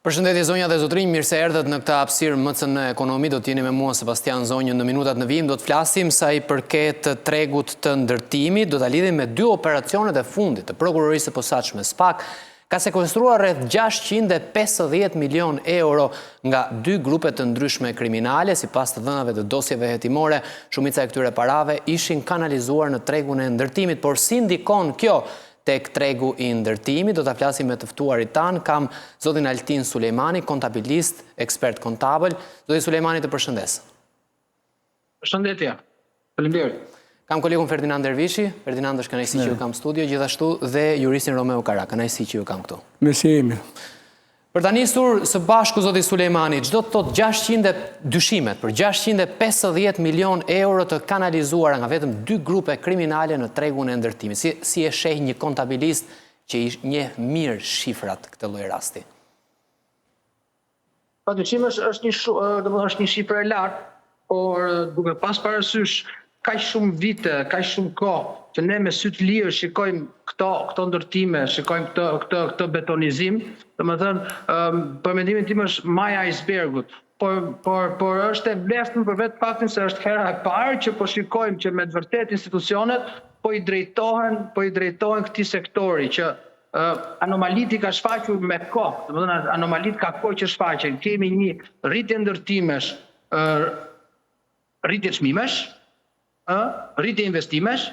Përshëndetje zonja dhe zotrinj, mirë se erdhët në këta hapësirë MCN Ekonomi. Do t'jeni me mua Sebastian Zonjën në minutat në vijim. Do të flasim sa i përket tregut të ndërtimit. Do t'a lidhim me dy operacionet e fundit të prokurorisë së posaçme SPAK. Ka sekuestruar rreth 650 milion euro nga dy grupe të ndryshme kriminale. Sipas të dhënave të dosjeve hetimore, shumica e këtyre parave ishin kanalizuar në tregun e ndërtimit. Por si ndikon kjo tek tregu i ndërtimit? Do ta flasim me të ftuarit tan. Kam zotin Altin Sulejmani, kontabilist, ekspert kontabël. Zoti Sulejmani, të përshëndes. Përshëndetje. Faleminderit. Kam kolegun Ferdinand Dervishi. Ferdinand, është kënaqësi që ju kam studio, gjithashtu dhe juristin Romeo Kara. Kënaqësi që ju kam këtu. Mirësi jemi. Për ta nisur së bashku, zoti Sulejmani, çdo të thotë 600 dyshimet për 650 milion euro të kanalizuara nga vetëm dy grupe kriminale në tregun e ndërtimit. Si e sheh një kontabilist që i njeh mirë shifrat këtë lloj rasti? Padyshim është një shifër e lartë, por duke pas parasysh kaq shumë vite, kaq shumë kohë që ne me sy të lirë shikojmë këto ndërtime, shikojmë këtë betonizim, domethënë për mendimin tim është maja e icebergut. Por është e vlefshme për vetë faktin se është hera e parë që po shikojmë që me të vërtetë institucionet po i drejtohen këtij sektori që anomalit i ka shfaqur me kohë, domethënë anomalit ka kohë që shfaqen. Kemi një rritje ndërtimesh, rritje çmimesh, rritje investimesh,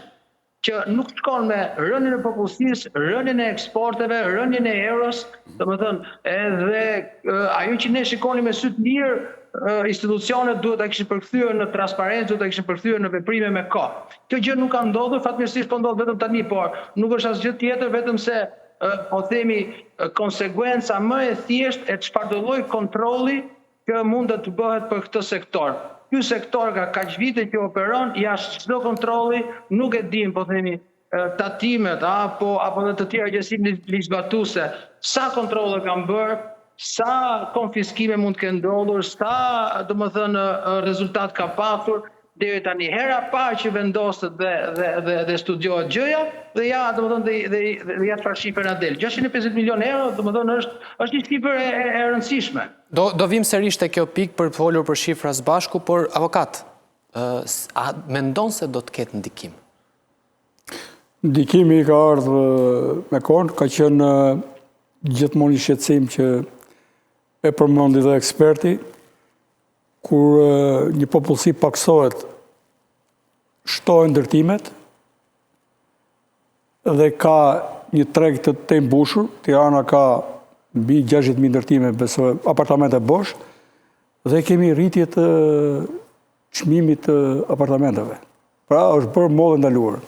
që nuk shkon me rënien e popullsisë, rënien e eksporteve, rënien e euros, domethënë edhe ajo që ne shikonim me sy të lirë, institucionet duhet ta kishin përkthyer në transparencë, duhet ta kishin përkthyer në veprime me kohë. Kjo gjë nuk ka ndodhur, fatmirësisht po ndodh vetëm tani, por nuk është asgjë tjetër vetëm se po themi konsekuenca më e thjeshtë e çfarëdo lloj kontrolli që mund të bëhet për këtë sektor. Ky sektor ka kaq vite që operon jashtë çdo kontrolli, nuk e dim, po themi, tatimet apo të tjera gjësi ligjzbatuese, sa kontrolle kanë bërë, sa konfiskime mund të kenë ndodhur, sa domethënë rezultat ka pasur. Deri tani hera parë që vendoset dhe studiohet gjëja dhe ja domethënë dhe ja çfarë shifër na del. 650 milion euro domethënë është një shifër e rëndësishme. Do vim sërish te kjo pikë për të folur për shifra së bashku, por avokat, a mendon se do të ketë ndikim? Ndikimi ka ardhur me kohë, ka qenë gjithmonë i shqetësim që e përmendi dhe eksperti, kur një popullsi paksohet, shtohen ndërtimet dhe ka një treg të mbushur. Tirana ka mbi 60.000 ndërtime, apartamente bosh, dhe kemi rritje të çmimit të apartamenteve. Pra është bërë mollë ndaluar.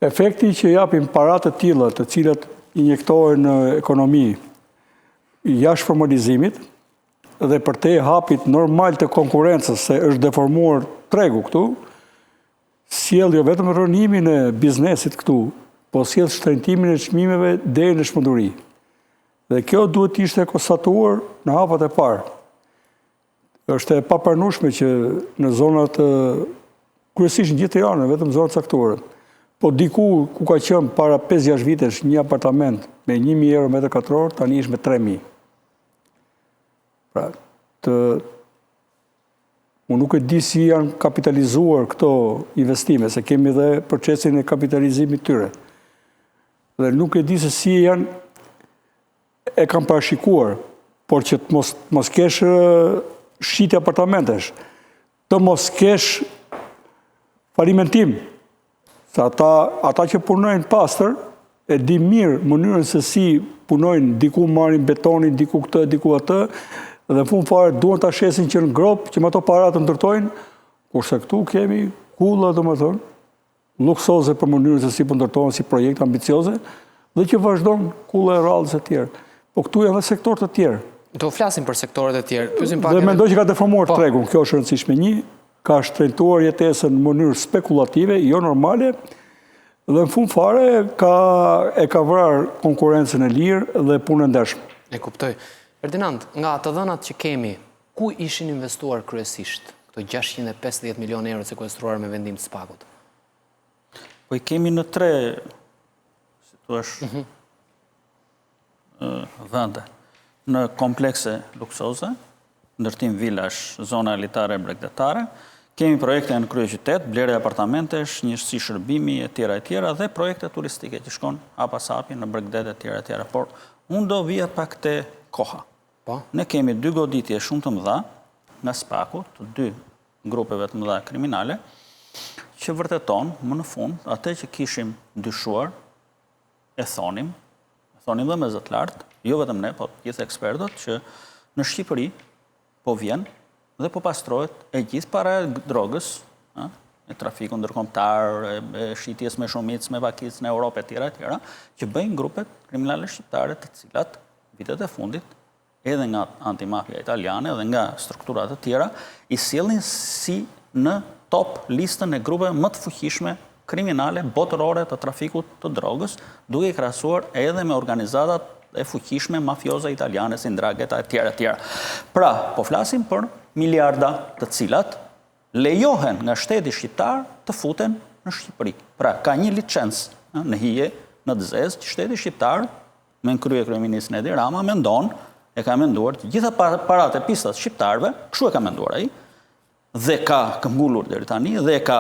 Efekti që japim paratë të tilla, të cilat injektohen në ekonomi jashtë formalizimit, dhe për te hapit normal të konkurencës, se është deformuar tregu këtu, sjell jo vetëm rënimin e biznesit këtu, po sjell shtrëngimin e çmimeve deri në çmenduri. Dhe kjo duhet të ishte konstatuar në hapat e parë. Është e papranueshme që në zonat kryesisht në gjithë Tiranën, vetëm zonat caktuara, po diku ku ka qenë para 5-6 vitesh një apartament me 1.000 euro metër katror, tani është me 3.000. Pra, unë nuk e di si janë kapitalizuar këto investime, se kemi dhe procesin e kapitalizimit tyre. Dhe nuk e di se si janë e kam parashikuar, por që të mos kesh shitje apartamentesh, të mos kesh falimentim. Se ata që punojnë pastër, e di mirë mënyrën se si punojnë, diku marrin betonin, diku këtë, diku atë, dhe në fund fare duan ta shesin që në grop, që me ato paratë ndërtojnë, kurse këtu kemi kulla, domethënë, luksoze për mënyrën se si po ndërtohen si projekte ambicioze, dhe që vazhdon kulla e rrallës e tjerë. Po këtu janë dhe sektor të tjerë. Do flasim për sektorët e tjerë. Dhe mendoj që ka deformuar tregun, kjo është rëndësishme. Një, ka shtrëntuar jetesën në mënyrë spekulative, jo normale, dhe në fund fare e ka vrarë konkurencën e lirë dhe punën e ndershme. E kuptoj. Ferdinand, nga të dhënat që kemi, ku ishin investuar kryesisht këto 650 milion euro sekuestruar me vendim të SPAK-ut? Po i kemi në 3 situash vende. në komplekse luksoze, ndërtim vilash, zona elitare e bregdetare, kemi projekte në kryeqytet, blerje apartamentesh, njështësi shërbimi e tjera, dhe projekte turistike që shkon hapasapi në bregdet e tjera. Por unë do vija pak te koha. Ne kemi 2 goditje shumë të mëdha nga SPAK-u, të 2 grupeve të mëdha kriminale, që vërteton, më në fund, atë që kishim dyshuar, e thonim dhe me zët lartë, jo vetëm ne, po gjithë ekspertët, që në Shqipëri po vjen dhe po pastrohet e gjithë para drogës, e trafiku ndërkombëtar, e shitjes me shumicë, me vakicë në Europë e tjera, që bëjnë grupet kriminale shqiptare të cilat vitet e fundit, edhe nga antimafia italiane dhe nga strukturat të tjera, i sjellin si në top listën e grupeve më të fuqishme kriminale botërore të trafikut të drogës, duke i krahasuar edhe me organizatat e fuqishme mafioze italiane si Ndrangheta e tjera. Pra, po flasim për miliarda të cilat lejohen nga shteti shqiptar të futen në Shqipëri. Pra, ka një licencë në hije, në të zezë, që shteti shqiptar, me në kryeministrin Edi Rama, e ka menduar të gjitha parat e pistat shqiptarve, kështu e ka menduar ai, dhe ka këmbgullur deri tani, dhe ka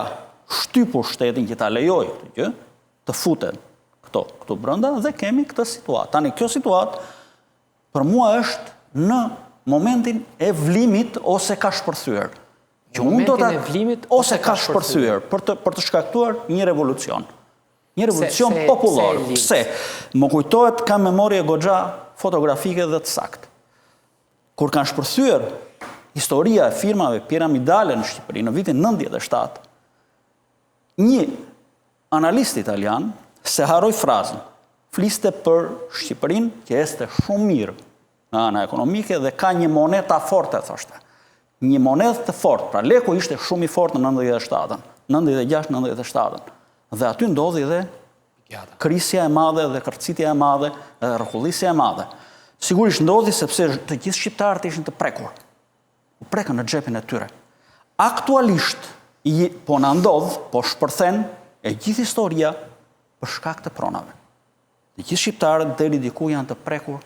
shtypur shtetin që ta lejoj të futen këtu brenda, dhe kemi këtë situatë. Tani, kjo situatë për mua është në momentin e vlimit ose ka shpërthyer. Momentin e vlimit ose ka shpërthyer për të shkaktuar një revolucion. Një revolucion popullor. Pse? Më kujtohet ka memorie goxha fotografike dhe të saktë. Kur kanë shpërthyer historia e firmave piramidale në Shqipëri në vitin 97, një analist italian se harroi frazën, fliste për Shqipërinë që este shumë mirë nga ana ekonomike dhe ka një moneta forte, thoshte. Një monedhë të fortë, pra leku ishte shumë i fortë në 97-ën, 96-97-ën. Dhe aty ndodhi dhe krisja e madhe dhe kërcitja e madhe dhe rrëkullisja e madhe. Sigurisht ndodhi sepse të gjithë shqiptarët ishin të prekur. U prekën në xhepin e tyre. Aktualisht, po na ndodh, po shpërthen e gjithë historia për shkak të pronave. Të gjithë shqiptarët deri diku janë të prekur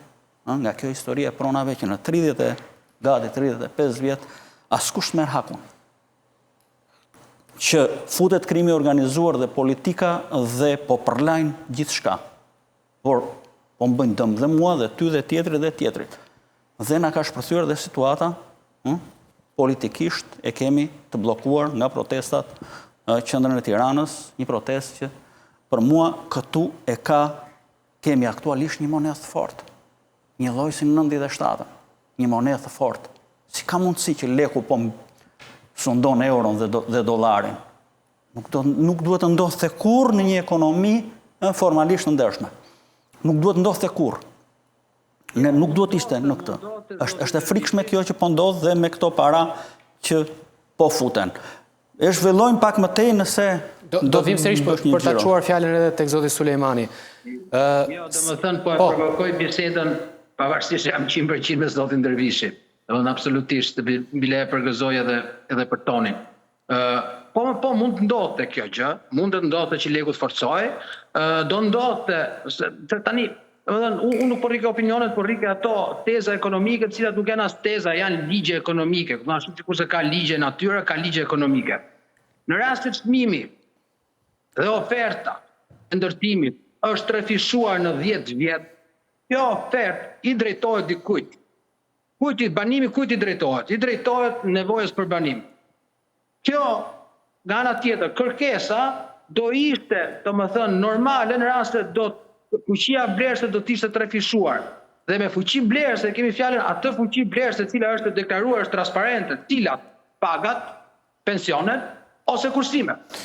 nga kjo historia e pronave që në 35 vjet askush merr hakun. Që futet krimi organizuar dhe politika dhe po përlajnë gjithçka. Por po më bëjnë dëm dhe mua dhe ty dhe tjetrit. Dhe na ka shpërthyer dhe situata, politikisht e kemi të bllokuar nga protestat qendrën e Tiranës, një protestë që për mua këtu kemi aktualisht një monedhë të fortë. Një lloj si në 97, një monedhë të fortë. Si ka mundësi që leku po sundon euron dhe dollarin? Nuk duhet të ndodhte kurrë në një ekonomi formalisht ndershme. Nuk duhet të ndodhte kurrë. Nuk duhet ishte në këtë. Është e frikshme kjo që po ndodh dhe me këto para që po futen. E zhvillojmë pak më tej nëse do vim sërish për ta çuar fjalën edhe tek zoti Sulejmani. Jo, domethënë po e provokoj bisedën pavarësisht se jam 100% me zotin Dervishi. Domethënë absolutisht bile e përgëzoj edhe për tonin. Po mund të ndodhte kjo gjë, mund të ndodhte që leku të forcojë, do ndodhte tani, domethënë unë nuk po rrike opinionet, po rrike ato teza ekonomike, të cilat nuk janë as teza, janë ligje ekonomike. Ashtu sikurse ka ligje natyre, ka ligje ekonomike. Në rast të çmimi dhe oferta e ndërtimit është trefishuar në 10 vjet, kjo ofertë i drejtohet dikujt. Banimi kujt i drejtohet? I drejtohet nevojës për banim. Kjo, nga ana tjetër, kërkesa do ishte, domethënë, normale në raste fuqia blerëse do të ishte trefishuar. Dhe me fuqi blerëse kemi fjalën atë fuqi blerëse e cila është deklaruar, është transparente, cilat pagat, pensionet ose kursimet.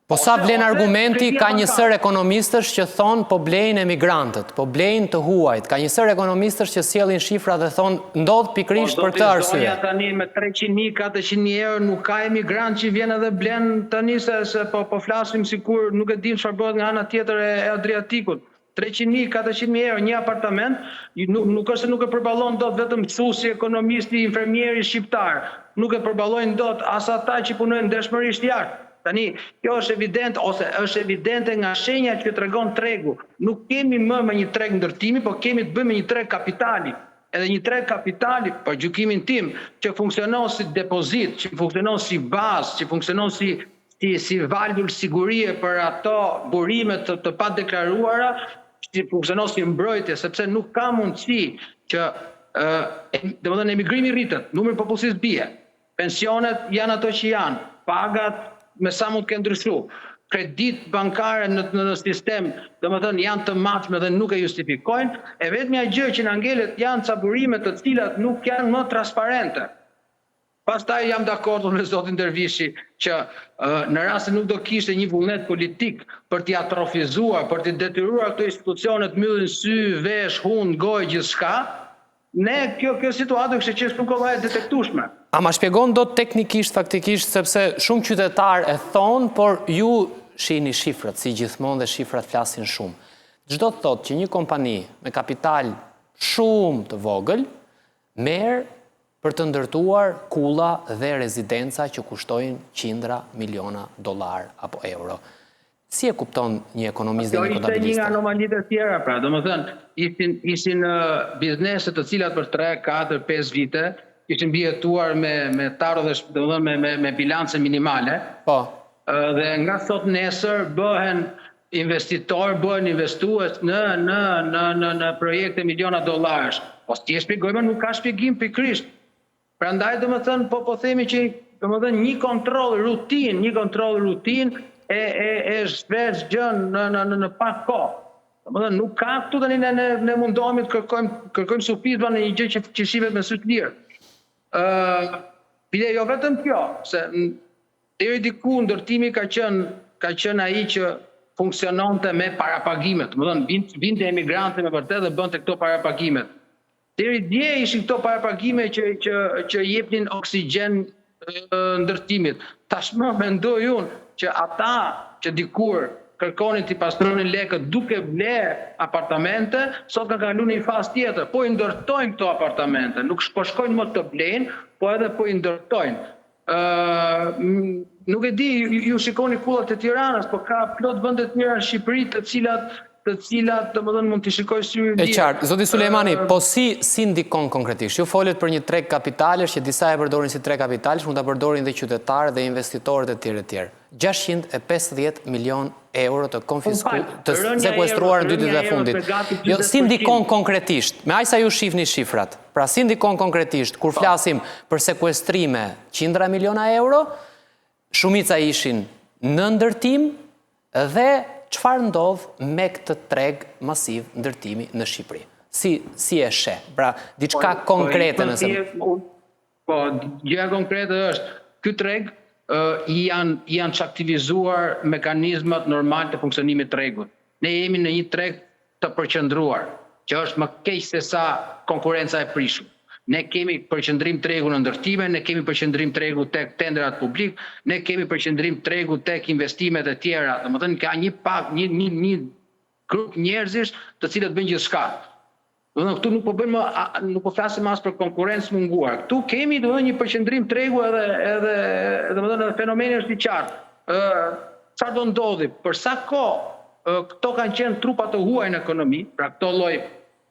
Po sa blen argumenti, ka një sër ekonomistësh që thonë po blejnë emigrantët, po blejnë të huajt, ka një sër ekonomistësh që sjellin shifra dhe thonë ndodh pikërisht për këtë arsye. Tani me 300.000, 400.000 euro nuk ka emigrant që vjen edhe blen tani se po flasim sikur nuk e dim çfarë bëhet nga ana tjetër e Adriatikut. 300.000, 400.000 euro një apartament, nuk është se nuk e përballon dot vetëm mësuesi, ekonomisti, infermieri shqiptar, nuk e përballojnë dot as ata që punojnë ndershmërisht jashtë. Tani, kjo është evident, ose është evidente nga shenja që tregon tregu. Nuk kemi më me një treg ndërtimi, po kemi të bëjmë me një treg kapitali. edhe një treg kapitali, për gjykimin tim, që funksionon si depozit, që funksionon si bazë, që funksionon si valvul sigurie për ato burimet të pa deklaruara, që funksionon si mbrojtje, sepse nuk ka mundësi që domethënë emigrimi rritet, numri i popullsisë bie, pensionet janë ato që janë, pagat me sa mund të kenë ndryshu, kredit bankare në sistem, domethënë janë të matshme dhe nuk e justifikojnë, e vetmja gjë që na ngelet janë ca burime të cilat nuk janë më transparente. Pastaj jam dakord me zotin Dervishi që në rast se nuk do kishte një vullnet politik për t'i atrofizuar, për t'i detyruar këto institucione të mbyllin sy, vesh, hund, gojë, gjithçka, ne kjo situatë kishte qenë shumë kollaj e detektueshme. A ma shpjegon do teknikisht, faktikisht, sepse shumë qytetarë e thonë, por ju shihni shifrat, si gjithmonë dhe shifrat flasin shumë. Çdo të thotë që një kompani me kapital shumë të vogël merr për të ndërtuar kulla dhe rezidenca që kushtojnë qindra miliona dollar apo euro. Si e kupton një ekonomist dhe një kontabilist? Kjo ishte një nga anomalitë e tjera, pra, domethënë ishin biznese të cilat për 3, 4, 5 vite ishin mbijetuar me taro dhe domethënë me bilance minimale. Po. Dhe nga sot nesër bëhen investitor, bëhen investues në projekte miliona dollarësh. Po ti e shpjegojmë, nuk ka shpjegim pikërisht. Prandaj domethënë po themi që domethënë një kontroll rutin e shpesh gjën në pak kohë. Domethënë nuk ka këtu tani ne mundohemi të kërkojmë sufizma në një gjë që shihet me sy të lirë. Bile jo vetëm kjo, se deri diku ndërtimi ka qenë ai që funksiononte me parapagimet. Domethënë vinte emigrantë me vërtet dhe bënte këto parapagimet. Deri dje ishin këto parapagime që jepnin oksigjen ndërtimit. Tashmë mendoj unë që ata që dikur kërkonin t'i pastronin lekët duke bler apartamente, sot kanë kaluar në një fazë tjetër, po i ndërtojnë këto apartamente, nuk po shkojnë më të blejnë, po edhe po i ndërtojnë. Nuk e di, ju shikoni kullat e Tiranës, po ka plot vende të tjera në Shqipëri të cilat domethënë mund t'i shikoj syri. E qartë, zoti Sulejmani, po si ndikon konkretisht? Ju folet për një treg kapitalesh që disa e përdorin si treg kapitalesh, mund ta përdorin dhe qytetarët dhe investitorët e tjerë. 650 milion euro të sekuestruar në 2 ditët e fundit. Jo, si ndikon konkretisht? Me aq sa ju shihni shifrat. Pra si ndikon konkretisht kur flasim për sekuestrime qindra miliona euro, shumica ishin në ndërtim dhe çfarë ndodh me këtë treg masiv ndërtimi në Shqipëri? Si e sheh? Pra, diçka konkrete nëse. Po, gjëja konkrete është ky treg janë çaktivizuar mekanizmat normal të funksionimit të tregut. Ne jemi në një treg të përqendruar, që është më keq se sa konkurenca e prishur. Ne kemi përqendrim tregu në ndërtime, ne kemi përqendrim tregu tek tendrat publik, ne kemi përqendrim tregu tek investimet e tjera. Domethënë ka një grup njerëzish të cilët bëjnë gjithçka. Domethënë këtu nuk po flasim as për konkurrencë munguar. Këtu kemi domethënë një përqendrim tregu edhe domethënë fenomeni është i qartë. Çfarë do ndodhi? Për sa kohë këto kanë qenë trupa të huaj në ekonomi, pra këto lloj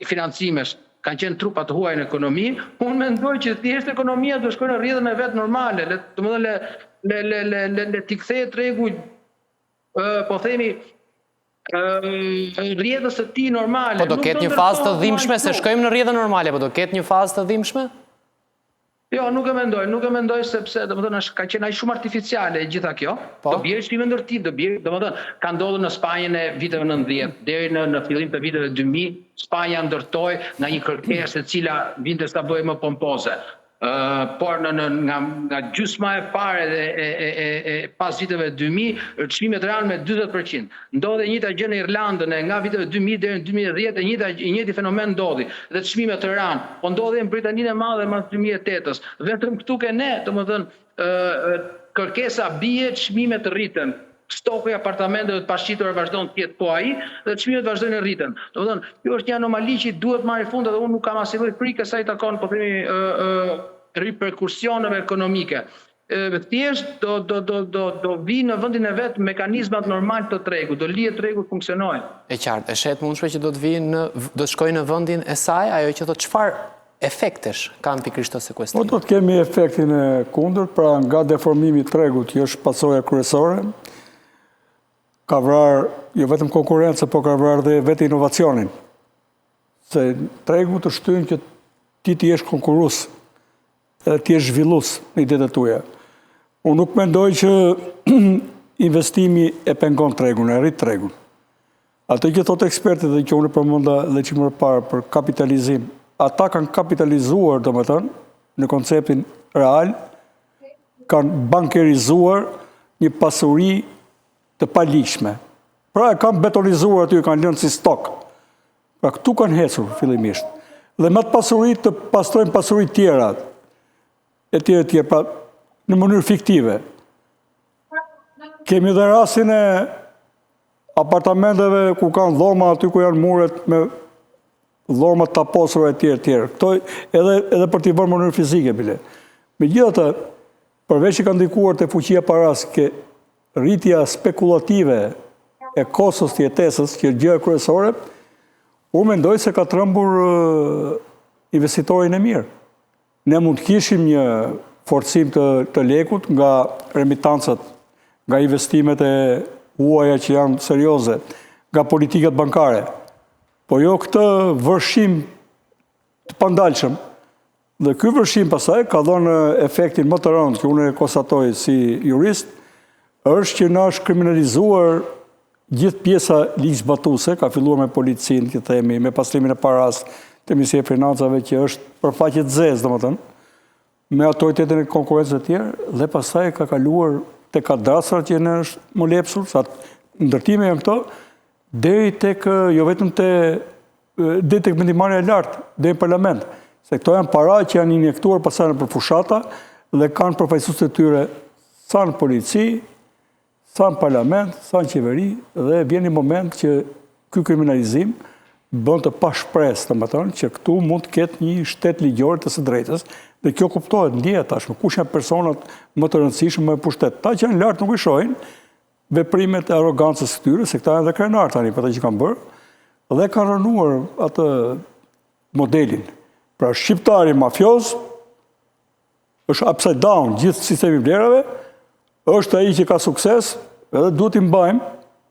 financimesh kanë qenë trupa të huaj në ekonomi, unë mendoj që thjesht ekonomia do shkojë në rrjedhën e vet normale, le t'i kthehet tregu, po themi, rrjedhës së tij normale. Po do ketë një fazë të dhimbshme, se shkojmë në rrjedhën normale, po do ketë një fazë të dhimbshme? Jo, nuk e mendoj sepse domethënë ka qenë aq shumë artificiale gjitha kjo. Do bjerë çmime ndërtim, domethënë ka ndodhur në Spanjën e viteve 90 deri në fillim të viteve 2000, Spanja ndërtoi nga një kërkesë e cila vinte sa bëhej më pompoze. Por nga gjysma e parë e pas viteve 2000, çmimet ranë me 40%. Ndodhi e njëjta gjë në Irlandën nga viteve 2000 deri në 2010, i njëjti fenomen ndodhi. Dhe çmimet të ranë, po ndodhi në Britaninë e Madhe mas 2008-s. Vetëm këtu ke ne, domethënë kërkesa bie, çmimet rriten. Stoku i apartamenteve të pashqitura vazhdon të jetë po ai dhe çmimet vazhdojnë të rriten. Domethënë, kjo është një anomali që duhet marrë fund dhe unë nuk kam asnjë lloj frike sa i takon, po themi, reperkusioneve ekonomike. Thjesht do vinë në vendin e vet mekanizmat normal të tregut, do lihet tregu të funksionojë. E qartë, e shet mundshme që do të shkojnë në vendin e saj, ajo që thotë çfarë efektesh kanë pikërisht të sekuestrimit? Do të kemi efektin e kundër, pra nga deformimi i tregut që është pasoja kryesore, ka vrarë jo vetëm konkurrencë, po ka vrarë dhe vetë inovacionin. Se tregu të shtyn që ti jesh konkurrues, edhe ti jesh zhvillues në idetë tuaja. Unë nuk mendoj që investimi e pengon tregun, e rrit tregun. Atë që thot ekspertit dhe që unë përmenda dhe që më parë për kapitalizim, ata kanë kapitalizuar, domethënë, në konceptin real, kanë bankerizuar një pasuri të paligjshme. Pra e kanë betonizuar aty, kanë lënë si stok. Pra këtu kanë hecur fillimisht. Dhe me të pasuri të pastrojnë pasuri tjera, e tjera, pra në mënyrë fiktive. Kemi dhe rastin e apartamenteve ku kanë dhoma aty ku janë muret me dhoma të taposura e tjera. Këto edhe për t'i vërë mënyrë fizike, bile. Megjithatë, përveç që kanë ndikuar të fuqia paras, ke rritja spekulative e kostos të jetesës, që gjë kryesore, unë mendoj se ka trembur investitorin e mirë. Ne mund të kishim një forcim të lekut nga remitancat, nga investimet e huaja që janë serioze, nga politikat bankare, po jo këtë vërshim të pandalshëm. Dhe ky vërshim pasaj ka dhënë efektin më të rëndë, që unë e konstatoj si jurist, është që na është kriminalizuar gjithë pjesa ligjzbatuse, ka filluar me policinë, që themi, me pastrimin e paras, të Ministria e Financave, që është përfaqe të zezë, domethënë, me autoritetin e konkurrencës e tjerë, dhe pastaj ka kaluar te kadastrat që në është më lepsur, sa ndërtime janë këto, deri tek jo vetëm deri tek vendimarrja e lartë, deri në parlament. Se këto janë para që janë injektuar pastaj nëpër fushata dhe kanë përfaqësuesit e tyre sa në polici, sa në parlament, sa në qeveri, dhe vjen një moment që ky kriminalizim bën të pashpresë, domethënë, që këtu mund të ketë një shtet ligjor të së drejtës, dhe kjo kuptohet, ndjehet tashmë, kush janë personat më të rëndësishëm më pushtet. Ta që janë lart nuk i shohin veprimet e arrogancës së tyre, se këta janë dhe krenar tani për ata që kanë bërë, dhe kanë rënuar atë modelin. Pra shqiptari mafioz është upside down gjithë sistemi vlerave, është ai që ka sukses, edhe duhet i mbajmë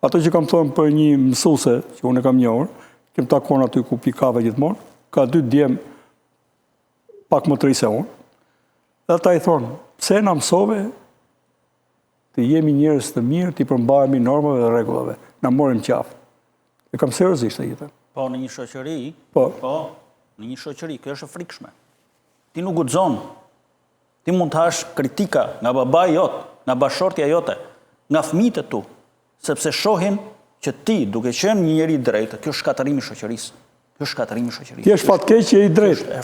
ato që kam thënë për një mësuese që unë e kam njohur, kem takon aty ku pikave gjithmonë, ka 2 djem pak më të ri se unë. Dhe ata i thonë, pse na mësove të jemi njerëz të mirë, të përmbahemi normave dhe rregullave. Na morim qafë. E kam seriozisht e jetën. Po, në një shoqëri, në një shoqëri, kjo është e frikshme. Ti nuk guxon. Ti mund të hash kritika nga babai jot, nga bashortja jote, nga fëmijët e tu, sepse shohin që ti, duke qenë një njeri drejtë, kjo është shkatërimi i shoqërisë. Kjo është shkatërimi i shoqërisë. Ti je fatkeqje i drejtë.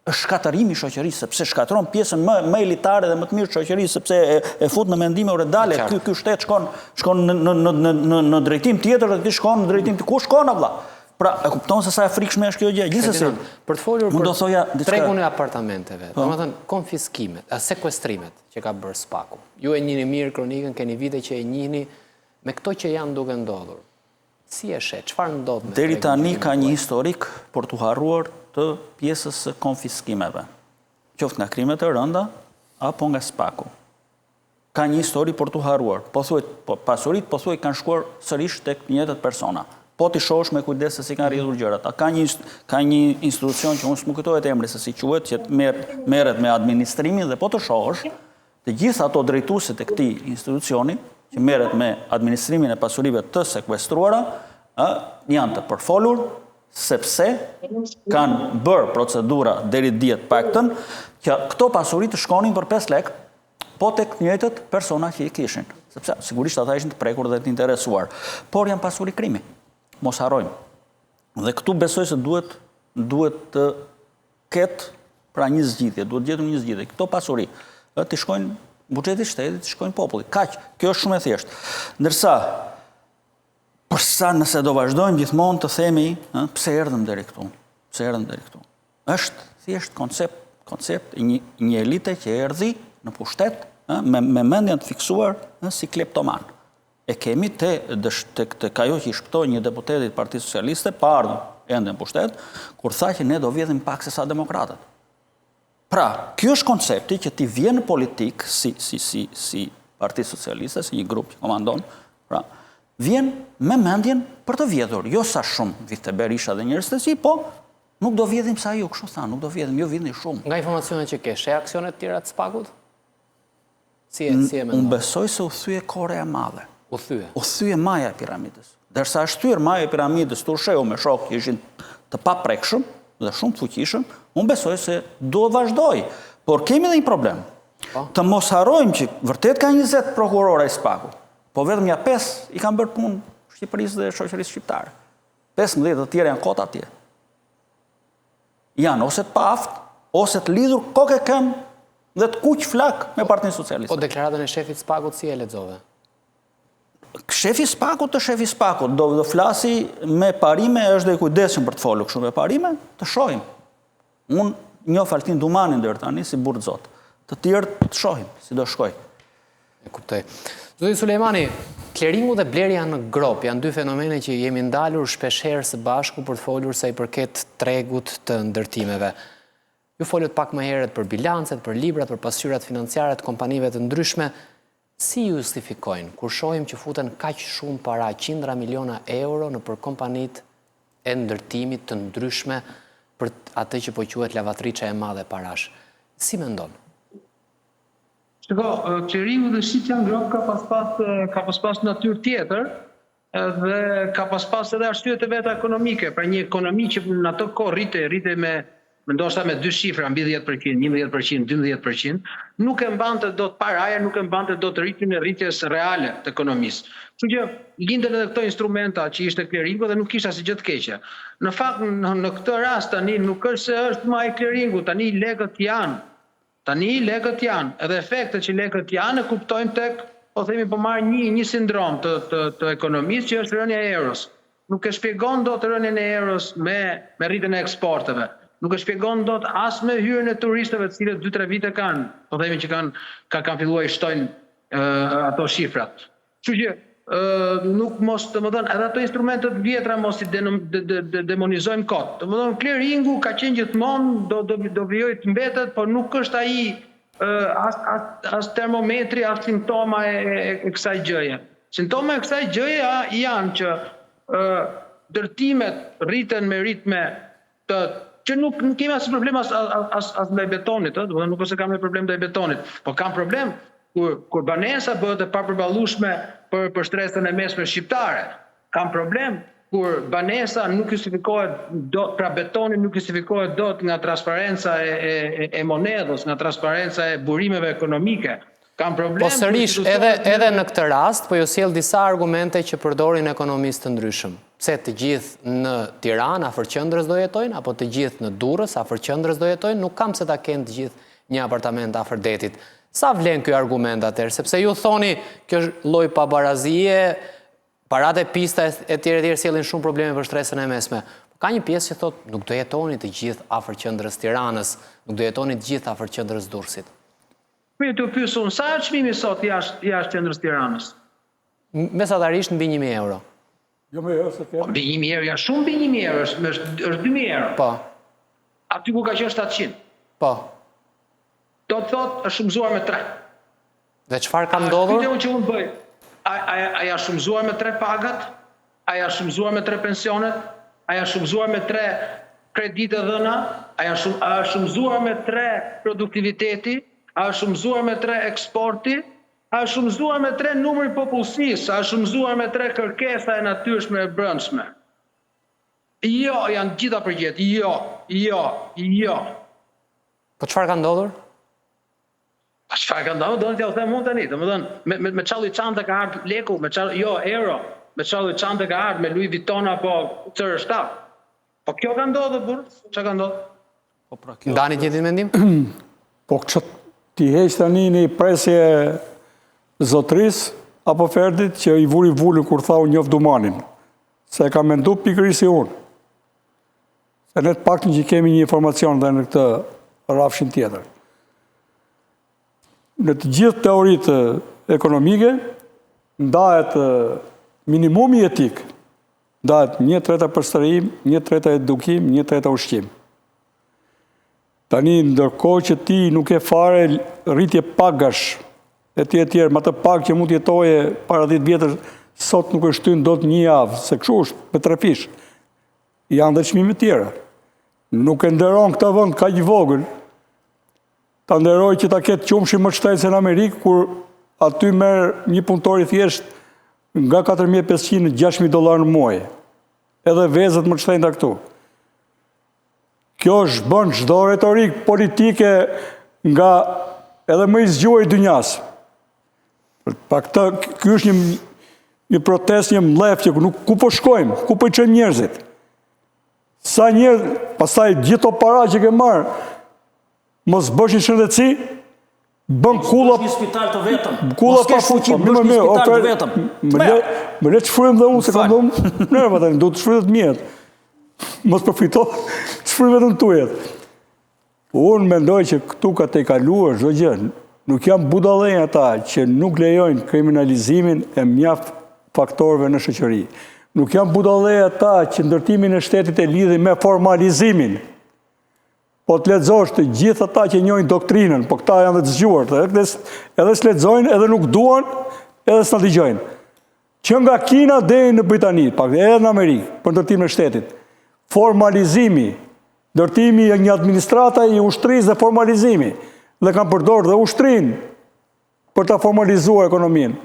Është shkatërimi i shoqërisë, sepse shkatëron pjesën më elitare dhe më të mirë të shoqërisë, sepse e fut në mendime oredale, ky shtet shkon në drejtim tjetër dhe ti shkon në drejtim ku shkon vëlla. Pra, e kupton se sa e frikshme është kjo gjë. Gjithsesi, për të folur për tregun e apartamenteve, domethënë konfiskimet, sekuestrimet që ka bërë Spaku. Ju e njihni mirë kronikën, keni vite që e njihni me këto që janë duke ndodhur. Si e shet, çfarë ndodh me deri tani ka një historik për të harruar të pjesës së konfiskimeve, qoftë nga krimet e rënda apo nga Spaku. Ka një histori për të harruar. Pasuritë pothuaj kanë shkuar sërish tek njëjtat persona. Po ti shohësh me kujdes se si kanë rritur gjërat. Ka një institucion që unë s'më kujtohet emri se si quhet, që merret me administrimin dhe po të shohësh, të gjithë ato drejtuesit e këtij institucioni që merret me administrimin e pasurive të sekuestruara, janë të përfolur sepse kanë bërë procedura deri diet paktën që këto pasuri të shkonin për 5 lekë, po tek njëjtët persona që i kishin, sepse sigurisht ata ishin të prekur dhe të interesuar, por janë pasuri krimi. Mos harrojmë. Dhe këtu besoj se duhet të ketë pra një zgjidhje, duhet gjetur një zgjidhje. Këto pasuri të shkojnë buxhetit shtetit, të shkojnë popullit. Kaq, kjo është shumë e thjeshtë. Ndërsa përsa nëse do vazhdojmë gjithmonë të themi, pse erdhëm deri këtu? Pse erdhëm deri këtu? Është thjesht koncept një elite që erdhi në pushtet me mendjen të fiksuar si kleptoman. E kemi të ajo që i shpëtoi një deputeti i Partisë Socialiste pa ardhur ende në pushtet, kur tha që ne do vjedhim pak se sa demokratët. Pra, kjo është koncepti që ti vjen në politikë si Parti Socialiste, si një grup që komandon, pra, vjen me mendjen për të vjedhur, jo sa shumë vite Berisha dhe njerëz të si, po nuk do vjedhim sa ju, kështu tha, nuk do vjedhim, jo vjedhni shumë. Nga informacionet që kesh, e aksionet tjera të Spakut? Si e mendon? Unë besoj se u thye Korea e Madhe. U thye? U thye maja e piramidës. Dërsa është thyer maja e piramidës të usheu me shokë që ishin të paprekshëm dhe shumë të fuqishëm, unë besoj se do vazhdoj. Por kemi dhe një problem. Të mos harojmë që vërtet ka 20 prokurora i Spakut, po vetëm ja 5 i kanë bërë punë Shqipërisë dhe shoqërisë shqiptare. 15 të tjerë janë kota atje. Janë ose të paaft, ose të lidhur kokë e këmbë dhe të kuq flak me Partinë Socialiste. Po deklaratën e shefit Spakut si e lexove? Shefi Spakut të shefi Spakut, do flasi me parime, është dhe i kujdesshëm për të folur kështu me parime, të shohim. Unë njoh Altin Dumanin deri tani si burr zot. Të tjerë të shohim si do shkoj. E kuptoj. Zoti Sulejmani, kleringu dhe blerja në grop janë dy fenomene që jemi ndalur shpeshherë së bashku për të folur sa i përket tregut të ndërtimeve. Ju folët pak më herët për bilancet, për librat, për pasqyrat financiare të kompanive të ndryshme. Si ju justifikojnë kur shohim që futen kaq shumë para, qindra miliona euro në për kompanit e ndërtimit të ndryshme për atë që po quhet lavatriçe e madhe parash? Si mendon? Shiko, kleringu dhe shitja në grop ka pas natyrë tjetër dhe ka pas edhe arsyet e veta ekonomike. Pra një ekonomi që në ato kohë rrite me ndoshta me 2 shifra, mbi 10%, 11%, 12%, nuk e mbante dot paraja, nuk e mbante dot ritmin e rritjes reale të ekonomisë. Kështu që lindën edhe këto instrumenta që ishte kleringu dhe nuk kishte asgjë gjë të keqe. Në fakt, në këtë rast tani nuk është se është më ai kleringu, tani lekët janë. Edhe efektet që lekët janë e kuptojmë tek, po themi po marr një sindrom të ekonomisë që është rënja e euros. Nuk e shpjegon dot rënjen e euros me rritjen e eksporteve. Nuk e shpjegon dot as me hyrjen e turistëve, të cilët 2-3 vite kanë, po themi që kanë filluar i shtojnë ato shifrat. Kështu që nuk mos, domethënë, edhe ato instrumentet vjetra mos i demonizojmë kot. Domethënë, kleringu ka qenë gjithmonë do vijoj të mbetet, por nuk është ai as termometri, as simptoma e kësaj gjëje. Simptoma e kësaj gjëje janë që ndërtimet rriten me ritme që nuk kemi asnjë problem as ndaj betonit, domethënë nuk është se kam problem ndaj betonit, po kam problem kur banesa bëhet e papërballueshme për shtresën e mesme shqiptare. Kam problem kur banesa nuk justifikohet dot, pra betoni nuk justifikohet dot nga transparenca e monedhës, nga transparenca e burimeve ekonomike. Kam problem. Po sërish, edhe në këtë rast, po ju sjell disa argumente që përdorin ekonomistë të ndryshëm. Pse të gjithë në Tiranë afër qendrës do jetojnë, apo të gjithë në Durrës afër qendrës do jetojnë, nuk kam se ta kenë të gjithë një apartament afër detit. Sa vlen ky argument atëherë? Sepse ju thoni kjo lloj pabarazie, paratë e pista e tjerë sjellin shumë probleme për shtresën e mesme. Ka një pjesë që thotë nuk do jetoni të gjithë afër qendrës Tiranës, nuk do jetoni të gjithë afër qendrës Durrësit. Të pyesun, sa është çmimi sot jashtë qendrës Tiranës? Mesatarisht mbi 1.000 euro. Jo më herë se Mbi 1.000 euro, ja shumë mbi 1.000 euro, është 2.000 euro. Po. Aty ku ka qenë 700. Po. Do të thotë është shumëzuar me 3. Dhe çfarë ka ndodhur? Pyetja që unë bëj, a ja shumëzuar me 3 pagat? A ja shumëzuar me 3 pensionet? A ja shumëzuar me 3 kredite dhëna? A ja shumëzuar me 3 produktiviteti? A shumëzuar me 3 eksporti? A shumëzuar me 3 numri popullsisë? A shumëzuar me 3 kërkesa e natyrshme e brendshme? Jo, janë gjitha përgjigjet. Jo. Po çfarë ka ndodhur? Çfarë ka ndodhur? Do të t'ja them unë tani. Domethënë me çalli çanta ka ardhur leku, euro, me çalli çanta ka ardhur me Louis Vuitton apo CR7. Po kjo ka ndodhur, burr? Çfarë ka ndodhur? Po pra kjo. Ndani gjithë mendim? Po që ti heq tani një presje zotris apo Ferdit që i vuri vullin kur tha unë njoh Dumanin. Se ka mendu pikërisht si unë. Se ne të paktën që kemi një informacion dhe në këtë rafshin tjetër. Në të gjithë teoritë ekonomike ndahet minimumi etik Ndahet 1/3 përstërim, 1/3 edukim, 1/3 ushqim. Tani, ndërkohë që ti nuk e fare rritje pagash, e tjerë, ma të pagë që mund të jetoje para 10 vjetër, sot nuk është shtynë do të një javë, se kështu është me 3 fish. Janë dhe çmime tjera. Nuk e nderon këtë vend kaq i vogël, ta nderoj që ta ketë qumshi më të shtrenjtë se në Amerikë, kur aty merr një punëtor i thjesht nga 4.500 në 6.000 dollar në muaj. Edhe vezët më të shtrenjta këtu. Kjo është bën çdo retorik politike nga edhe më i zgjuar i dynjas. Pa këtë, ky është një protestë, një mlef që ku po shkojmë, ku po i çojmë njerëzit. Sa njerëz, pastaj gjithë to para që ke marr, mos bësh një shëndetësi, bën kulla një spital të vetëm. Kulla pa fuqi, bësh një spital të vetëm. Më le të shfryem dhe unë, se kam dhëmë nerva tani, do të shfryem të mjet. Mos përfito, shfryem vetëm tujet. Unë mendoj që këtu ka te kaluar çdo gjë. Nuk janë budallënj ata që nuk lejojnë kriminalizimin e mjaft faktorëve në shoqëri. Nuk janë budallënj ata që ndërtimin e shtetit e lidhin me formalizimin. Po të lexosh të gjithë ata që njohin doktrinën, po këta janë të zgjuar, edhe s'lexojnë, edhe nuk duan, edhe s'na dëgjojnë. Që nga Kina deri në Britani, pak edhe në Amerikë, për ndërtimin e shtetit. Formalizimi, ndërtimi një administrata i ushtrisë dhe formalizimi, dhe kanë përdorur dhe ushtrinë për ta formalizuar ekonominë.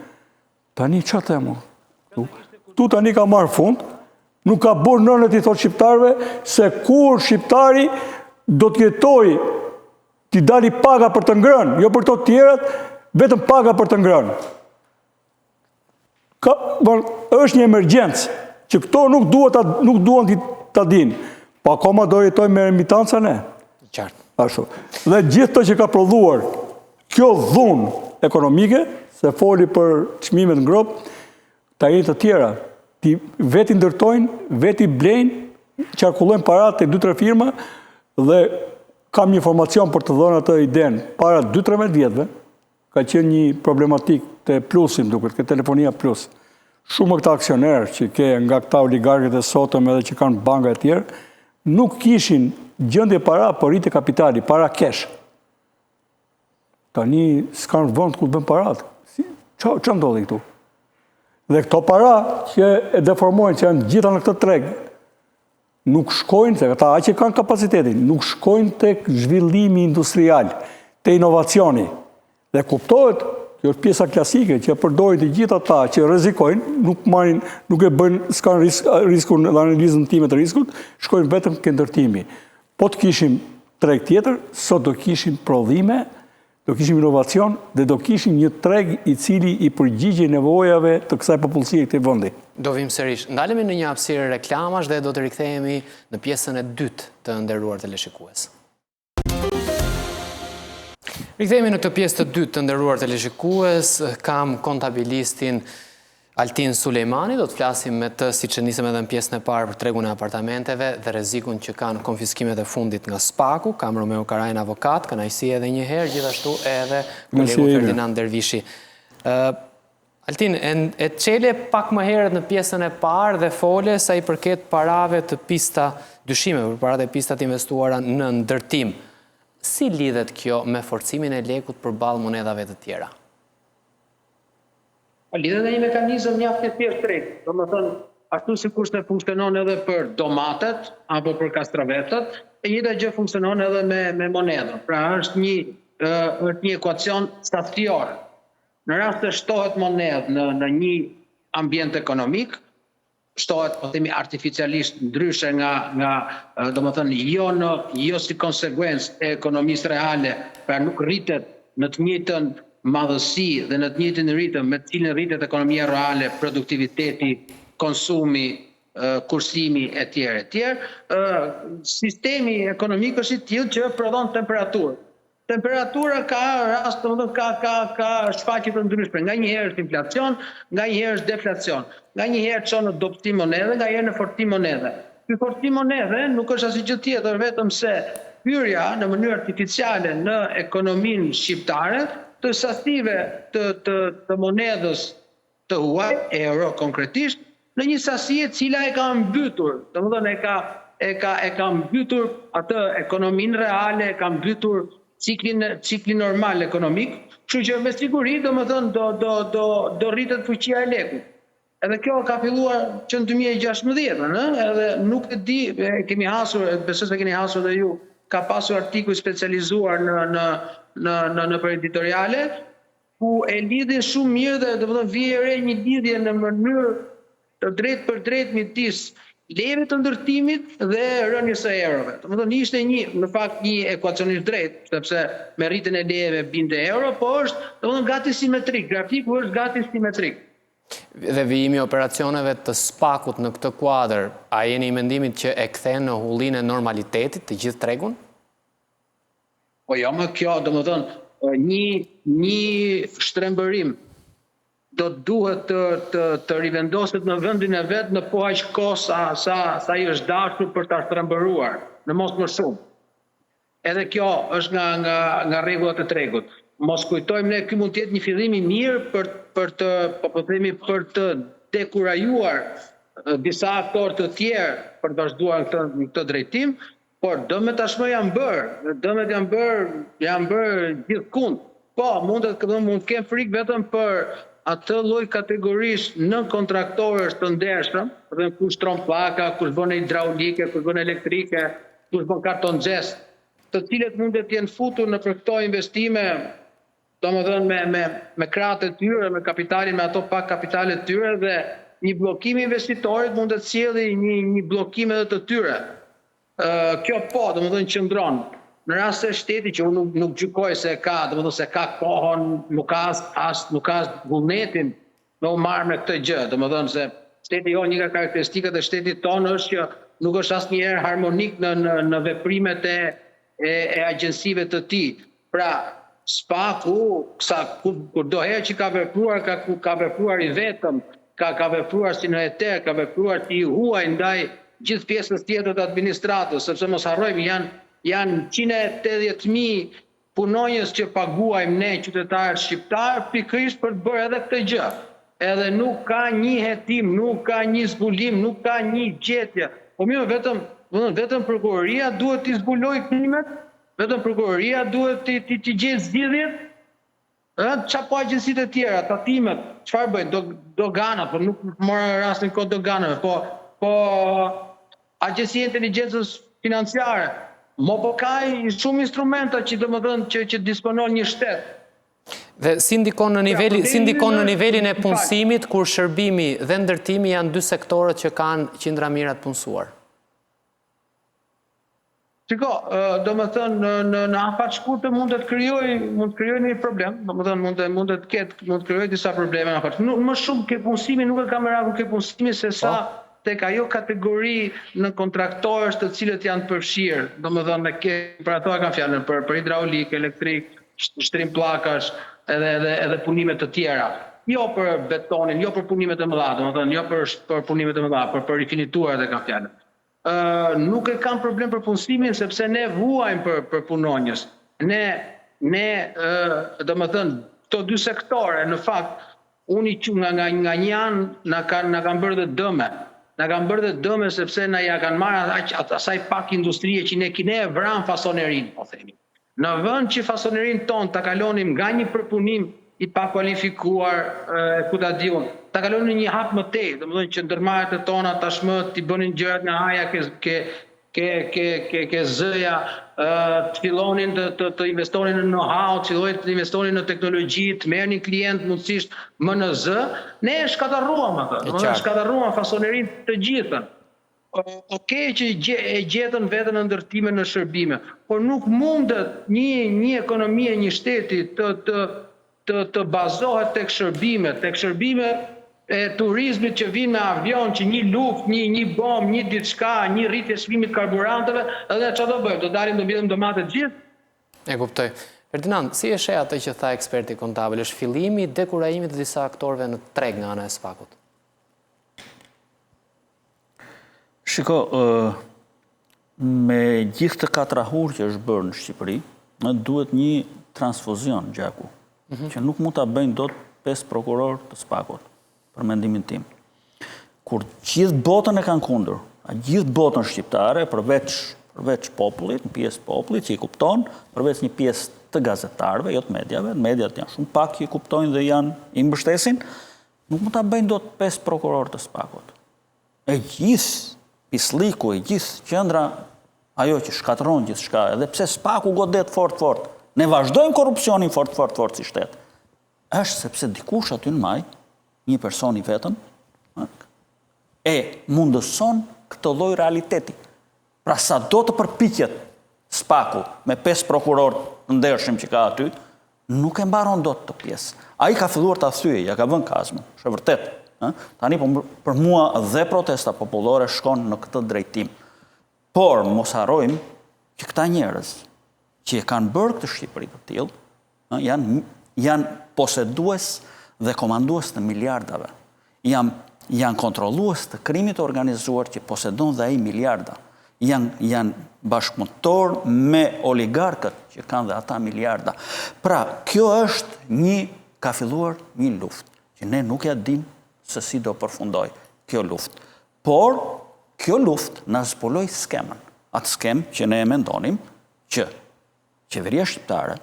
Tani çfarë them unë? Tu tani ka marrë fund, nuk ka bërë nënët i thotë shqiptarëve se kur shqiptari do të jetoj t'i dali paga për të ngrënë, jo për to tjerat, vetëm paga për të ngrënë. Është një emergjencë, që këto nuk duan t'a dinë, po akoma do jetoj me remitanca ne. Qartë. Ashtu. Dhe gjithë të që ka prodhuar kjo dhunë ekonomike, se foli për çmimet ngrohtë, ta jetë të tjera, veti ndërtojnë, veti blejnë, qarkullojnë parat të 2-3 firma, dhe kam një informacion për të dhënë atë idenë, para 2-13 vjetëve, ka qenë një problematik të plusim duket, ke telefonia plus. Shumë këta aksionerë që ke nga këta oligarkët e sotëm edhe që kanë banka e tjerë, nuk kishin gjendje para për rritje kapitali, para cash. Tani s'kanë vend ku të bën parat. Ç'a ndodhi këtu? Dhe këto para që e deformojnë, që janë gjitha në këtë treg, nuk shkojnë, se ata që kanë kapacitetin, nuk shkojnë tek zhvillimi industrial, te inovacioni. Dhe kuptohet, kjo është pjesa klasike, që përdorin të gjitha ata që rrezikojnë, nuk e bëjnë, s'kan riskun dhe analizën time të riskut, shkojnë vetëm ke ndërtimi. Po të kishim treg tjetër, sot do kishim prodhime, do kishim inovacion dhe do kishim një treg i cili i përgjigjej nevojave të kësaj popullsie këtij vendi. Do vim sërish. Ndalemi në një hapësirë reklamash dhe do të rikthehemi në pjesën e dytë të nderuar teleshikues. Rikthehemi në këtë pjesë të dytë të nderuar teleshikues, kam kontabilistin Altin Sulejmani, do të flasim me të, siç e nisëm edhe në pjesën e parë, për tregun e apartamenteve dhe rrezikun që kanë konfiskimet e fundit nga Spaku. Kam Romeo Karajin, avokat, kënaqësi edhe një herë, gjithashtu edhe kolegu Ferdinand Dervishi. Altin, e çele pak më herët në pjesën e parë dhe fole sa i përket parave të pista dyshimeve, për paratë e pistat investuara në ndërtim. Si lidhet kjo me forcimin e lekut përballë monedhave të tjera? Lidhet dhe një mekanizëm mjaft të thjeshtë. Domethënë, ashtu sikur se funksionon edhe për domatet apo për kastravetat, e njëjta gjë funksionon edhe me monedhën. Pra është një ekuacion stacior. Në rast se shtohet monedhë në një ambient ekonomik, shtohet, po themi, artificialisht ndryshe nga domethënë jo si konsekuencë e ekonomisë reale, pra nuk rritet në të njëjtën madhësi dhe në të njëjtin ritëm me të cilin rritet ekonomia reale, produktiviteti, konsumi, kursimi e tjerë. Sistemi ekonomik është i tillë që prodhon temperaturë. Temperatura ka rast, ka shfaqje të ndryshme. Nganjëherë është inflacion, nganjëherë është deflacion. Nganjëherë çon në dobësim monedhe, nganjëherë në forcim monedhe. Ky forcim monedhe nuk është asgjë tjetër vetëm se hyrja në mënyrë artificiale në ekonominë shqiptare të sasive të monedhës të huaj, euro konkretisht, në një sasi e cila e ka mbytur, domethënë e ka mbytur atë ekonominë reale, e ka mbytur ciklin normal ekonomik, kështu që me siguri domethënë do rritet fuqia e lekut. Edhe kjo ka filluar që në 2016, edhe nuk e di, kemi hasur, besoj se keni hasur dhe ju, ka pasur artikuj specializuar në për editoriale, ku e lidhin shumë mirë dhe domethënë vije re një lidhje në mënyrë të drejt për drejt midis leve të ndërtimit dhe rënies së eurove. Domethënë ishte në fakt një ekuacionisht drejt, sepse me rritjen e leve binte euro, po është domethënë gati simetrik, grafiku është gati simetrik. Dhe vijimi i operacioneve të SPAK-ut në këtë kuadër, a jeni i mendimit që e kthen në hullinë e normalitetit të gjithë tregun? Po jo, më kjo, domethënë një shtrembërim do të duhet të rivendoset në vendin e vet në po aq kohë sa i është dashur për ta shtrembëruar, në mos më shumë. Edhe kjo është nga rregullat e tregut. Mos kujtojmë ne, ky mund të jetë një fillim i mirë për të dekurajuar disa aktorë të tjerë për të vazhduar në këtë drejtim, por dëmet tashmë janë bërë, dëmet janë bërë gjithkund. Po, mund të kem frikë vetëm për atë lloj kategorisë në kontraktorësh të ndershëm, dhe kush tron pllaka, kush bën hidraulike, kush bën elektrike, kush bën kartonxhes, të cilët mund të jenë futur në për këto investime, domethënë me krahat e tyre, me kapitalin, me ato pak kapitale të tyre, dhe një bllokim i investitorit mund të sjellë një bllokim edhe të tyre. Kjo po, domethënë qëndron. Në rast se shteti, që unë nuk gjykoj se ka, domethënë se ka kohën, nuk ka vullnetin me u marrë me këtë gjë, domethënë se shteti jo, një nga karakteristikat e shtetit tonë është që nuk është asnjëherë harmonik në veprimet e agjensive të tij. Pra, SPAK-u, kur do herë që ka vepruar i vetëm, ka vepruar si në eter, ka vepruar si i huaj ndaj gjithë pjesës tjetër të administratës, sepse mos harrojmë janë 180.000 punonjës që paguajmë ne qytetarët shqiptarë pikërisht për të bërë edhe këtë gjë. Edhe nuk ka një hetim, nuk ka një zbulim, nuk ka një gjetje. Po mirë, vetëm prokuroria duhet t'i zbulojë krimet, vetëm prokuroria duhet t'i gjetë zgjidhjet. Qa po agjensitë e tjera, tatimet, çfarë bëjnë? Dogana, por nuk morë rastin kohë doganave, po Agjencia e Inteligjencës Financiare. Po ka shumë instrumenta që domethënë që disponon një shtet. Dhe si ndikon në nivelin e punësimit, kur shërbimi dhe ndërtimi janë dy sektorët që kanë qindra mira të punësuar? Shiko, domethënë në afat shkurtër mund të krijojë një problem, domethënë mund të krijojë disa probleme në afat. Më shumë ke punësimi, nuk e kam merakun ke punësimi se sa tek ajo kategori në kontraktorës të cilët janë të përfshirë, domethënë për ato e kam fjalën, për hidraulik, elektrik, shtrim pllakash, edhe punime të tjera. Jo për betonin, jo për punimet e mëdha, domethënë jo për punimet e mëdha, por për rifinituarat e kam fjalën. Nuk e kam problem për punësimin sepse ne vuajmë për punonjës. Ne domethënë këto dy sektore në fakt unë nga një anë na kanë bërë dhe dëme. Na kanë bërë dhe dëme sepse na ja kanë marrë asaj pak industrie që ne e vran fasonerin, po themi. Në vend që fasonerin ton ta kalonim nga një përpunim i pakualifikuar, ku ta diun, ta kalonim në një hap më tej, domethënë që ndërmarrjet e tona tashmë t'i bënin gjërat nga haja ke zëja, të fillonin të investonin në know-how, të fillonin të investonin në teknologji, të merrnin klient mundësisht më në zë, ne e shkatarruam atë, domethënë shkatarruam fasonerin të gjithën. Okej që e gjetën vetën në ndërtime në shërbime, por nuk mundet një ekonomi e një shteti të bazohet tek shërbime e turizmit që vinë me avion, që një luftë, një bombë, një diçka, një rritje çmimit karburanteve, edhe çfarë do bëjmë? Do dalim do mbyllim domatet gjithë? E kuptoj. Ferdinand, si e sheh atë që tha eksperti kontabël, është fillimi i dekurajimit të disa aktorëve në treg nga ana e SPAK-ut? Shiko, me gjithë të katrahur që është bërë në Shqipëri, duhet një transfuzion gjaku, që nuk mund ta bëjnë dot 5 prokuror të SPAK-ut, për mendimin tim. kur gjithë botën e kanë kundër, gjithë botën shqiptare, përveç popullit, një pjesë popullit që i kupton, përveç një pjesë të gazetarëve, jo të medjave, mediat janë shumë pak që i kuptojnë dhe i mbështesin, nuk mund ta bëjnë dot 5 prokurorë të SPAK-ut. E gjithë pisliku, e gjithë qendra ajo që shkatëron gjithçka, edhe pse SPAK-u godet fort, ne vazhdojmë korrupsionin fort si shtet. Është sepse dikush aty në maj, një person i vetëm, e mundëson këtë lloj realiteti. Pra sa do të përpiqet SPAK-u me 5 prokurorë të ndershëm që ka aty, nuk e mbaron dot të pjesë. Ai ka filluar ta thyej, ja ka vënë kazmën, është vërtet. Tani për mua dhe protesta popullore shkon në këtë drejtim. Por mos harrojmë që këta njerëz që e kanë bërë këtë Shqipëri të tillë, janë posedues dhe komandues të miliardave. Janë kontrollues të krimit organizuar që posedon dhe ai miliarda. Janë bashkëpunëtor me oligarkët që kanë dhe ata miliarda. Pra, ka filluar një luftë, që ne nuk ja dim se si do përfundoj kjo luftë. Por, kjo luftë na zbuloi skemën. Atë skem që ne e mendonim që qeveria shqiptare,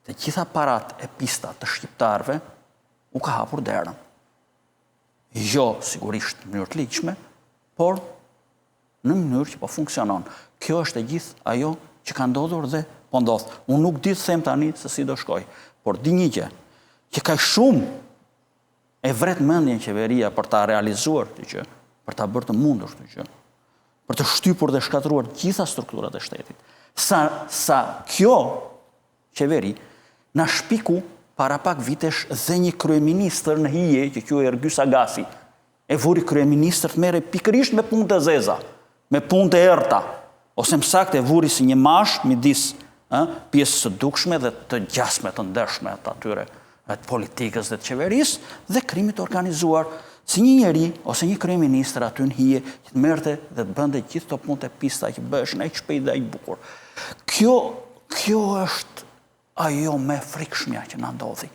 të gjitha parat e pista të shqiptarëve, u ka hapur derën. Jo, sigurisht, në mënyrë të ligjshme, por në mënyrë që po funksionon. Kjo është e gjithë ajo që ka ndodhur dhe po ndodh. Unë nuk di të them tani se si do shkoj, por di një gjë, që ka shumë e vret mendjen qeveria për ta realizuar këtë gjë, për ta bërë të mundur këtë gjë, për të shtypur dhe shkatëruar gjitha strukturat e shtetit. Sa kjo qeveri na shpiku para pak vitesh dhe një kryeministër në hije që quhej Ergjys Agasi. E vuri kryeministër të merrej pikërisht me punë të zeza, me punë të errta, ose më saktë e vuri si një mash midis pjesës së dukshme dhe të gjasme të ndershme të atyre të politikës dhe të qeverisë dhe krimit organizuar si një njeri ose një kryeministër aty në hije që të merrte dhe të bënte gjithë të punët e pista që bëheshin aq shpejt dhe aq bukur. Kjo është ajo me frikshmja që na ndodhi.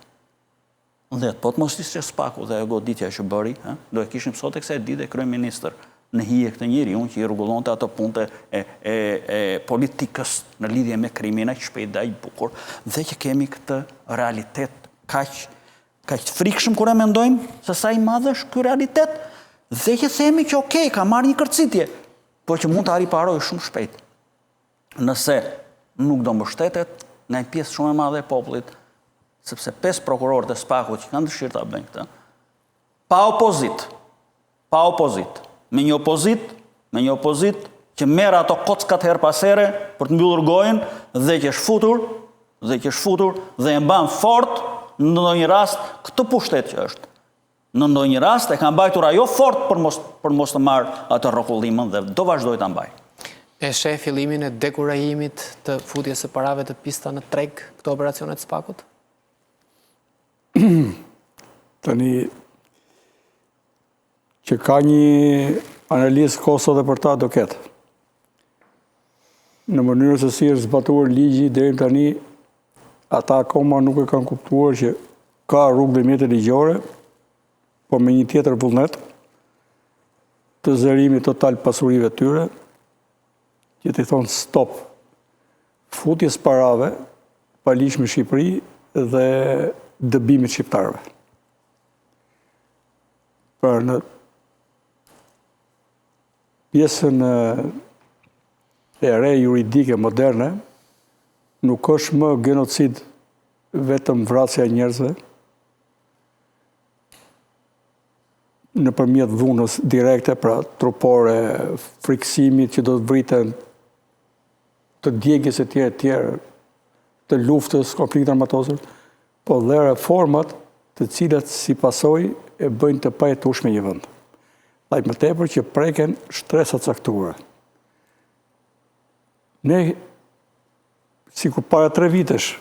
Dhe po të mos ishte SPAK-u dhe goditja që bëri, do e kishim sot e kësaj dite kryeministër në hije këtë njeriu që i rregullonte ato punët e politikës në lidhje me krimin aq shpejt dhe aq bukur, dhe që kemi këtë realitet kaq të frikshëm kur e mendojmë se sa i madh është ky realitet, dhe që themi që okay, ka marrë një kërcitje, por që mund të riparojë shumë shpejt. Nëse nuk do mbështetet nga një pjesë shumë e madhe e popullit, sepse 5 prokurorët e SPAK-ut që kanë dëshirë ta bëjnë këtë, pa opozit, me një opozit që merr ato kockat her pas here për të mbyllur gojën dhe që është futur dhe e mban fort në ndonjë rast këtë pushtet që është. Në ndonjë rast e ka mbajtur ajo fort për mos të marrë atë rrokullimën dhe do vazhdoj ta mbaj. E sheh fillimin e dekurajimit të futjes së parave të pista në treg këto operacionet SPAK-ut? Tani që ka një analizë kosto dhe për ta do ketë. Në mënyrë se si është zbatuar ligji deri tani, ata akoma nuk e kanë kuptuar që ka rrugë dhe mjete ligjore, por me një tjetër vullnet të zërimit total pasurive tyre, që të thonë stop futjes parave pa ligjshme në Shqipëri dhe dëbimit shqiptarëve. Për në pjesën e re juridike moderne, nuk është më genocid vetëm vrasja e njerëzve nëpërmjet dhunës direkte, pra trupore, friksimit që do të vriten, të djegjes e tjerë, të luftës, konflikt armatosur, po dhe reformat të cilat si pasojë e bëjnë të pajetueshme një vend. Më tepër që preken shtresa caktuara. Ne, sikur para 3 vitesh,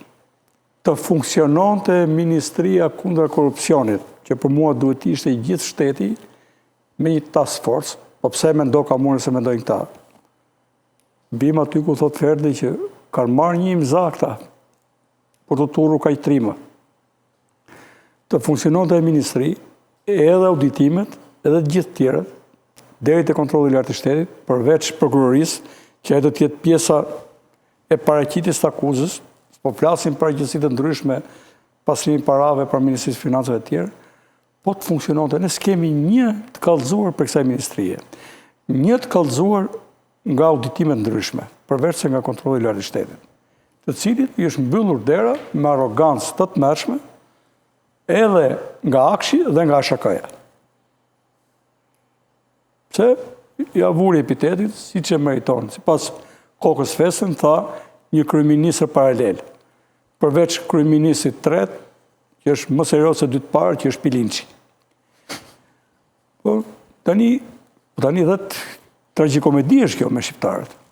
të funksiononte Ministria kundër korrupsionit, që për mua duhet ishte i gjithë shteti me një task force, po pse mendo ka mundë se mendojnë këta. Bim aty ku thot Ferdi që kanë marrë një imza këta për të turru kaq trima. Të funksiononte ministri, edhe auditimet, edhe të gjithë tjerët, deri te kontrolli i lartë i shtetit, përveç prokurorisë, që ajo do të jetë pjesa e paraqitjes të akuzës, po flasim për agjësi të ndryshme, pastrimi i parave për Ministrisë së Financave të tjerë, po të funksiononte. Ne s'kemi një të kallëzuar për kësaj ministrie. Një të kallëzuar nga auditime ndryshme, përveç se nga kontrolli i lartë i shtetit, të cilit i është mbyllur dera me arrogancë të tmerrshme, edhe nga Akshi dhe nga ASHK-ja. Pse ja vuri epitetit siç e meriton. Sipas Kokës Fesën tha një kryeministër paralel. Përveç kryeministrit tretë, që është më serioz se dy të parë, që është Pilinçi. Po tani dhe tragjikomedi është kjo me shqiptarët.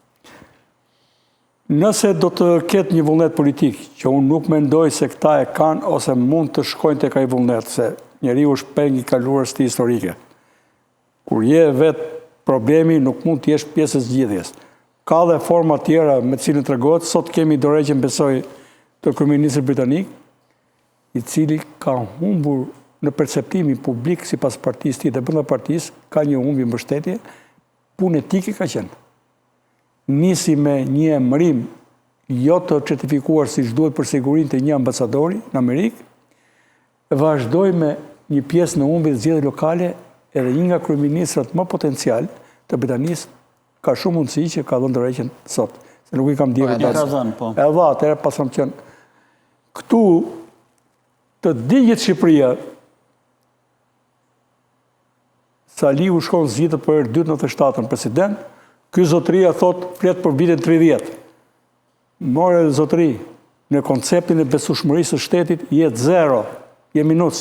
Nëse do të ketë një vullnet politik, që unë nuk mendoj se këta e kanë ose mund të shkojnë tek ai vullnet, se njeriu është peng i kaluarës tij historike. Kur je vetë problemi, nuk mund të jesh pjesë e zgjidhjes. Ka dhe forma tjera me të cilën tregohet, sot kemi dorëheqjen besoj të kryeministrit britanik, i cili ka humbur në perceptimin publik sipas partisë tij dhe brenda partisë, ka një humbje mbështetje, punë etike ka qenë. Nisi me një emërim jo të certifikuar siç duhet për sigurinë të një ambasadori në Amerikë, vazhdoi me një pjesë në humbje të zgjedhjeve lokale, edhe një nga kryeministrat më potencial të Britanisë ka shumë mundësi që ka dhënë dorëheqjen sot. Se nuk i kam dhënë datë. Po. Edhe atëherë pas kam qenë këtu të digjet Shqipëria. Saliu shkon zgjedhjet për herë dytë në të shtatën president, ky zotëria thot flet për vitin 30. More zotëri, në konceptin e besueshmërisë së shtetit jetë zero, je minuc.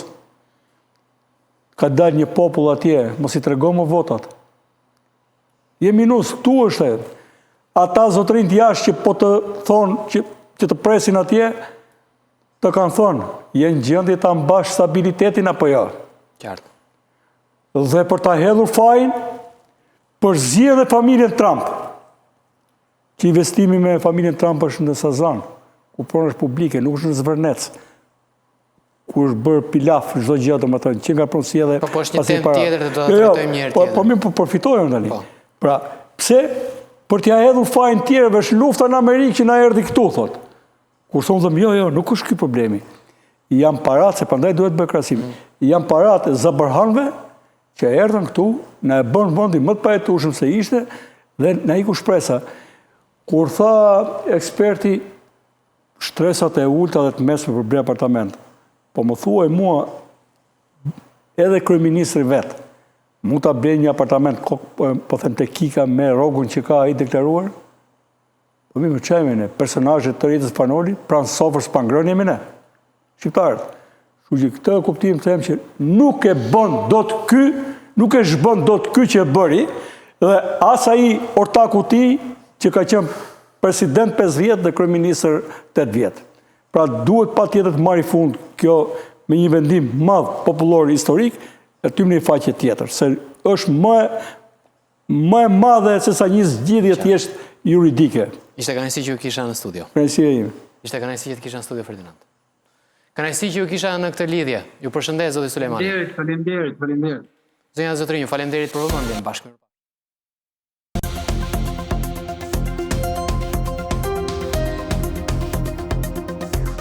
Ka dalë një popull atje, mos i trego më votat. Je minuc, këtu është. Ata zotërin të jashtë që po të thonë që të presin atje, të kanë thonë, jenë gjendje ta mbash stabilitetin apo jo. Qartë. Dhe për ta hedhur fajin, përzihen dhe familjen Trump. Që investimi me familjen Trump është në Sazan, ku pronë është publike, nuk është në Zvërnec, ku është bërë pilaf çdo gjë, domethënë, që nga pronësia dhe po është një temë tjetër dhe do ta trajtojmë një herë tjetër. Po mirë, po përfitojmë tani. Pra, pse për t'ia hedhur fajin tjerëve është lufta në Amerikë që na erdhi këtu, thotë. Kur thonë dhe jo, nuk është ky problemi. Janë parat, se prandaj duhet bëj krahasim. Janë parat e zabarhanëve që erdhën këtu, na e bën vendin më të pajetueshëm se ishte dhe na iku shpresa. Kur tha eksperti shtresat e ulta dhe të mesme për bre apartament, po më thuaj mua edhe kryeministri vet, mund ta blej një apartament, po them te Kika me rrogun që ka ai deklaruar? Po mi më çajmë ne, personazhet të rritës Spanoli, pranë sofrës pa ngrënie me ne. Shqiptarët. Kështu që këtë kuptim të them që nuk e bën dot ky, nuk e zhbën dot ky që e bëri, dhe as ai ortaku i tij që ka qenë president 5 vjet dhe kryeministër 8 vjet. Pra duhet patjetër të marrë fund kjo me një vendim madh popullor historik, e tym në një faqe tjetër, se është më e madhe se sa një zgjidhje thjesht juridike. Ishte kënaqësi që ju kisha në studio. Kënaqësia ime. Ishte kënaqësi që të kisha në studio, Ferdinand. Kënaqësi që ju kisha në këtë lidhje. Ju përshëndes, zoti Sulejmani. Faleminderit. Zonja Zotrinju, faleminderit për vëmendjen bashkë.